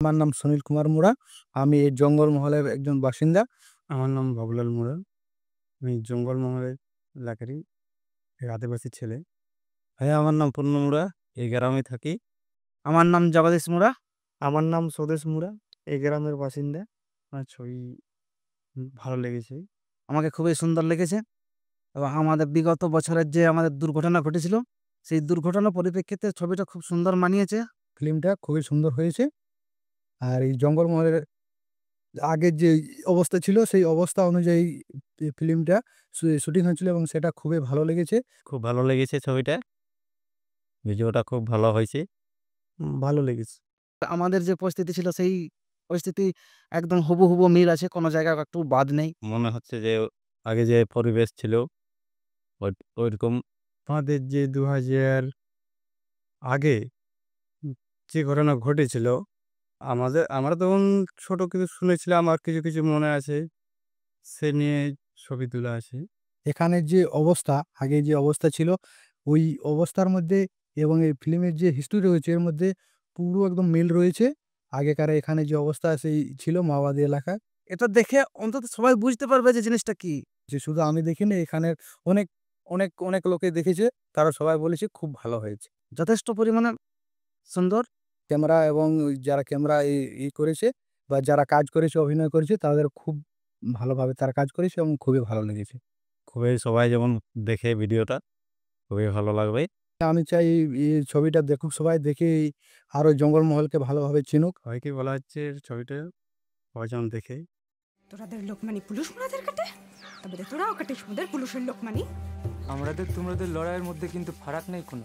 আমার নাম সুনীল কুমার মুড়া। আমি এই জঙ্গলমহলের একজন বাসিন্দা। আমার নাম বাবুলাল মুড়া। আমি জঙ্গলমহলের এলাকারই এক আদিবাসী ছেলে। ভাইয়া আমার নাম পূর্ণ মুড়া, এই গ্রামে থাকি। আমার নাম জগদীশ মুড়া। আমার নাম স্বদেশ মুড়া, এই গ্রামের বাসিন্দা। আমার ছবি ভালো লেগেছে। আমাকে খুবই সুন্দর লেগেছে এবং আমাদের বিগত বছরের যে আমাদের দুর্ঘটনা ঘটেছিল, সেই দুর্ঘটনার পরিপ্রেক্ষিতে ছবিটা খুব সুন্দর মানিয়েছে। ফিল্মটা খুবই সুন্দর হয়েছে। আর এই জঙ্গলমহলের আগের যে অবস্থা ছিল, সেই অবস্থা অনুযায়ী ফিল্মটা শুটিং হয়েছিল এবং সেটা খুবই ভালো লেগেছে। খুব ভালো লেগেছে ছবিটা। ভিডিওটা খুব ভালো হয়েছে। ভালো লেগেছে। আমাদের যে পরিস্থিতি ছিল, সেই পরিস্থিতি একদম হুবহু মিল আছে, কোনো জায়গায় একটু বাদ নেই। মনে হচ্ছে যে আগে যে পরিবেশ ছিল ওই ওইরকম আমাদের যে ২০০০ আগে যে ঘটনা ঘটেছিল, আমরা তখন ছোট কিছু শুনেছিলাম আর কিছু মনে আছে। সে নিয়ে ছবি তোলা আছে। এখানের যে অবস্থা, আগে যে অবস্থা ছিল, ওই অবস্থার মধ্যে এবং এই ফিল্মের যে হিস্টরি রয়েছে, এর মধ্যে পুরো একদম মিল রয়েছে। আগেকার এখানে যে অবস্থা সেই ছিল মাওবাদী এলাকায়। এটা দেখে অন্তত সবাই বুঝতে পারবে যে জিনিসটা কি। যে শুধু আমি দেখিনি, এখানের অনেক, অনেক লোকে দেখেছে। তারা সবাই বলেছে খুব ভালো হয়েছে। যথেষ্ট পরিমাণে সুন্দর ক্যামেরা এবং ওই যারা ক্যামেরা করেছে বা যারা কাজ করেছে, অভিনয় করেছে, তাদের খুব ভালোভাবে তারা কাজ করেছে এবং খুবই ভালো লেগেছে। খুবই সবাই যেমন দেখে ভিডিওটা খুবই ভালো লাগবে। আমি চাই এই ছবিটা দেখুক সবাই, দেখে আরো জঙ্গলমহলকে ভালোভাবে চিনুক। সবাইকে বলা হচ্ছে ছবিটা সবাই যেমন দেখে। তোরাদের লোকমানি পুলুষ মোনাদের কাটে, তবে তোরাও কাটিস মোদের পুলুষের লোকমানি। আমাদের তোমাদের লড়াইয়ের মধ্যে কিন্তু ফারাক নেই কোনো।